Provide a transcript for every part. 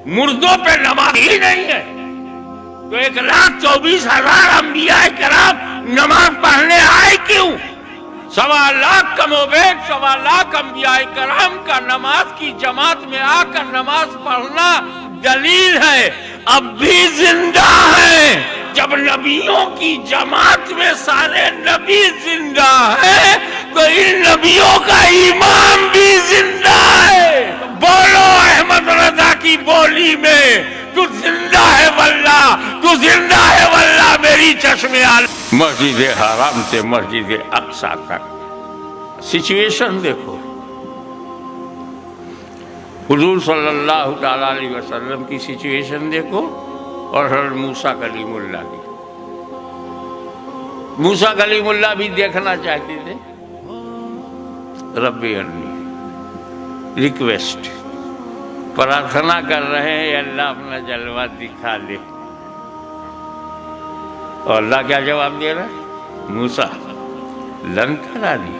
مردوں پہ نماز ہی نہیں ہے تو 1,24,000 انبیاء کرام نماز پڑھنے آئے کیوں؟ 1.25 لاکھ کم و بیش 1.25 لاکھ انبیاء کرام کا نماز کی جماعت میں آ کر نماز پڑھنا دلیل ہے اب بھی زندہ ہے۔ جب نبیوں کی جماعت میں سارے نبی زندہ ہیں تو ان نبیوں کا ایمان بھی زندہ ہے۔ بولو احمد رضا کی بولی میں، تو زندہ ہے واللہ، تو زندہ ہے واللہ میری چشم آل۔ مسجد حرام سے مسجد اقصی تک سچویشن دیکھو، حضور صلی اللہ تعالیٰ علیہ وسلم کی سچویشن دیکھو اور حضرت موسیٰ کلیم اللہ کی۔ موسیٰ کلیم اللہ بھی دیکھنا چاہتے تھے، رب ارنی ریکویسٹ، پرارتھنا کر رہے ہیں اللہ اپنا جلوہ دکھا دے، اور اللہ کیا جواب دے رہا ہے؟ موسیٰ لن ترانی،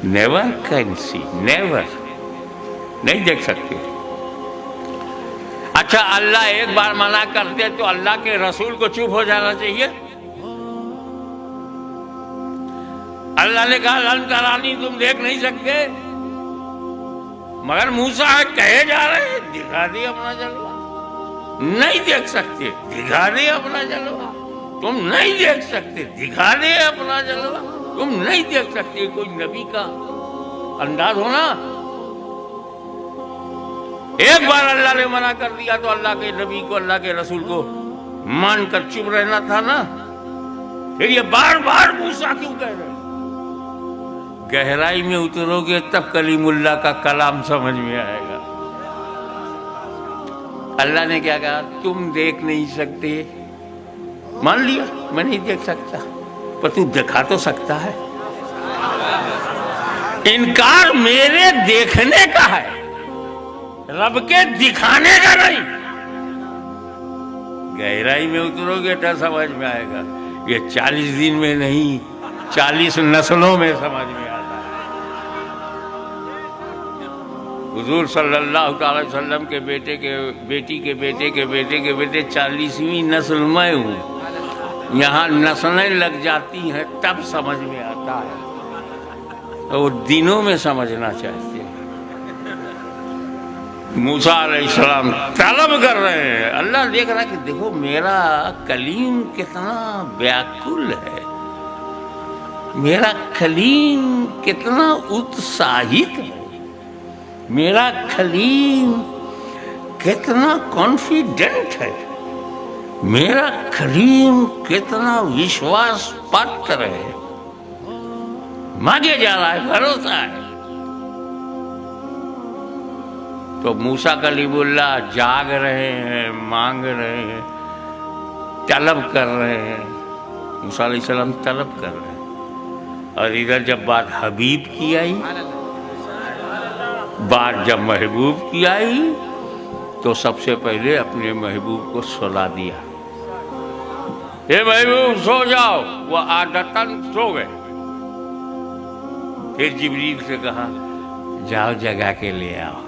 نیور کین سی، نیور، نہیں دیکھ سکتے۔ اچھا اللہ ایک بار منع کرتے تو اللہ کے رسول کو چپ ہو جانا چاہیے؟ اللہ نے کہا لن ترانی، تم دیکھ نہیں سکتے، مگر موسیٰ کہے جا رہے ہیں دکھا دے اپنا جلوہ، نہیں دیکھ سکتے دکھا دے اپنا جلوہ، تم نہیں دیکھ سکتے دکھا دے اپنا جلوہ، تم نہیں دیکھ سکتے۔ کوئی نبی کا انداز ہونا، ایک بار اللہ نے منع کر دیا تو اللہ کے نبی کو، اللہ کے رسول کو مان کر چپ رہنا تھا نا، پھر یہ بار بار موسیٰ کیوں کہہ رہے ہیں؟ گہرائی میں اترو گے تب کلیم اللہ کا کلام سمجھ میں آئے گا۔ اللہ نے کیا کہا؟ تم دیکھ نہیں سکتے، مان لیا میں نہیں دیکھ سکتا، پر تو دکھا تو سکتا ہے۔ انکار میرے دیکھنے کا ہے، رب کے دکھانے کا نہیں۔ گہرائی میں اترو گے تو سمجھ میں آئے گا، یہ 40 دن میں نہیں 40 نسلوں میں سمجھ میں آتا ہے۔ حضور صلی اللہ تعالی وسلم کے بیٹے کے بیٹی کے بیٹے کے بیٹے کے بیٹے 40ویں نسل میں ہوں، یہاں نسلیں لگ جاتی ہیں تب سمجھ میں آتا ہے، وہ دنوں میں سمجھنا چاہتے ہیں۔ موسیٰ علیہ السلام طلب کر رہے ہیں، اللہ دیکھ رہا ہے کہ دیکھو میرا کلیم کتنا بیاکل ہے، میرا کلیم کتنا اتساہت ہے، میرا کلیم کتنا کانفیڈنٹ ہے، میرا کلیم کتنا وشواس پاتر ہے، مانگے جا رہا ہے، بھروسہ ہے۔ تو موسیٰ کلیم اللہ جاگ رہے ہیں، مانگ رہے ہیں، طلب کر رہے ہیں، موسیٰ علیہ السلام طلب کر رہے ہیں، اور ادھر جب بات حبیب کی آئی، بات جب محبوب کی آئی تو سب سے پہلے اپنے محبوب کو سلا دیا، اے محبوب سو جاؤ، وہ عادتاً سو گئے۔ پھر جبریل سے کہا جاؤ جگہ کے لے آؤ،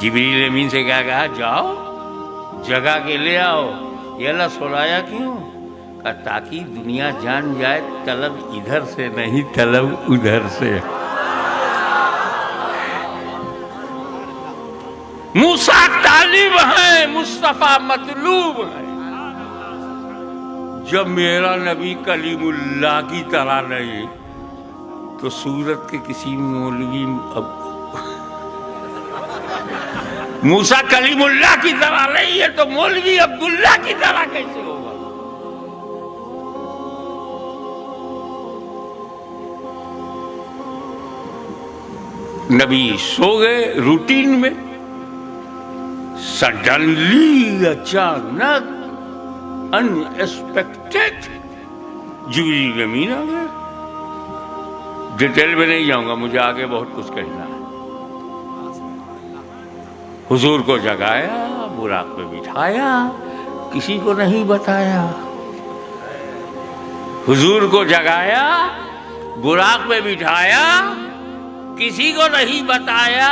جبریل امین سے کیا کہا؟ جاؤ جگہ کے لے آؤ۔ یہ اللہ سلایا کیوں؟ کہا تاکہ دنیا جان جائے طلب ادھر سے نہیں، طلب ادھر سے۔ موسیٰ طالب ہیں، مصطفیٰ مطلوب ہے۔ جب میرا نبی کلیم اللہ کی طرح نہیں تو سورت کے کسی مولوی اب موسیٰ کلیم اللہ کی طرح نہیں ہے تو مولوی عبداللہ کی طرح کیسے ہوگا؟ نبی سو گئے روٹین میں، سڈنلی اچانک ان ایکسپیکٹڈ جبریل امین آ گئے۔ ڈیٹیل میں نہیں جاؤں گا، مجھے آگے بہت کچھ کہنا ہے۔ حضور کو جگایا، براق پہ بٹھایا، کسی کو نہیں بتایا۔ حضور کو جگایا، براق پہ بٹھایا، کسی کو نہیں بتایا۔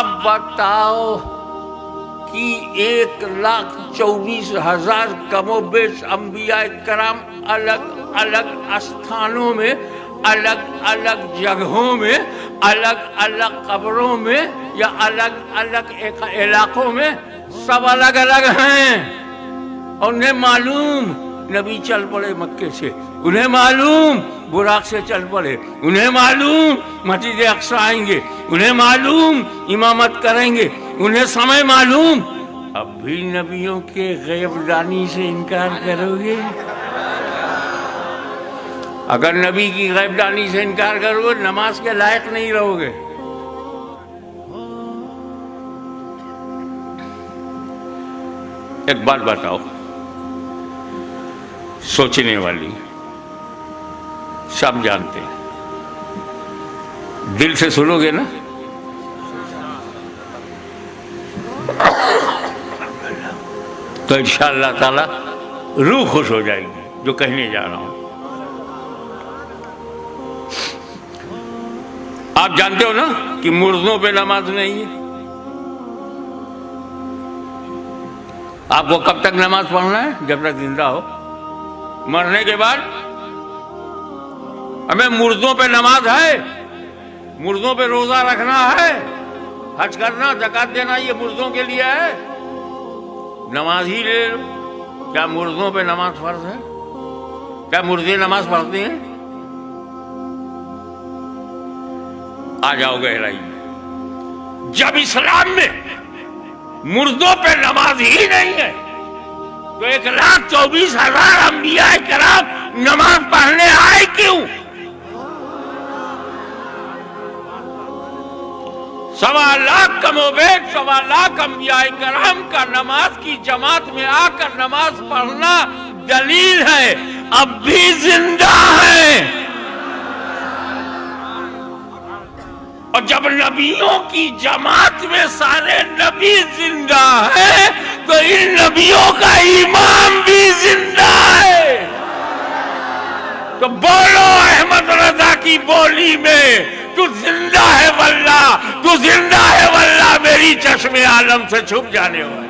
آپ بتاؤ کہ 1,24,000 کم و بیش انبیاء کرام الگ الگ استھانوں میں، الگ الگ جگہوں میں، الگ الگ قبروں میں یا الگ الگ علاقوں میں سب الگ الگ ہیں، اور انہیں معلوم نبی چل پڑے مکے سے، انہیں معلوم براق سے چل پڑے، انہیں معلوم مسجد اقصی آئیں گے، انہیں معلوم امامت کریں گے، انہیں سمے معلوم. اب بھی نبیوں کے غیب دانی سے انکار کرو گے؟ اگر نبی کی غیب دانی سے انکار کرو گے نماز کے لائق نہیں رہو گے. ایک بات بتاؤ سوچنے والی، سب جانتے ہیں، دل سے سنو گے نا؟ تو انشاءاللہ تعالی روح خوش ہو جائے گی جو کہنے جا رہا ہوں. آپ جانتے ہو نا کہ مردوں پہ نماز نہیں ہے. آپ کو کب تک نماز پڑھنا ہے؟ جب تک زندہ ہو. مرنے کے بعد ہمیں مردوں پہ نماز ہے، مردوں پہ روزہ رکھنا ہے، حج کرنا، زکات دینا، یہ مردوں کے لیے ہے. نماز ہی لے لو. کیا مردوں پہ نماز فرض ہے؟ کیا مردے نماز پڑھتے ہیں؟ آ جاؤ گہرائی میں. جب اسلام میں مردوں پہ نماز ہی نہیں ہے تو 1,24,000 انبیاء کرام نماز پڑھنے آئے کیوں؟ 1.25 کم و بیش 1.25 انبیاء کرام کا نماز کی جماعت میں آ کر نماز پڑھنا دلیل ہے اب بھی زندہ ہے. اور جب نبیوں کی جماعت میں سارے نبی زندہ ہیں تو ان نبیوں کا امام بھی زندہ ہے. تو بولو احمد رضا کی بولی میں، تو زندہ ہے واللہ، تو زندہ ہے واللہ، میری چشم عالم سے چھپ جانے والا.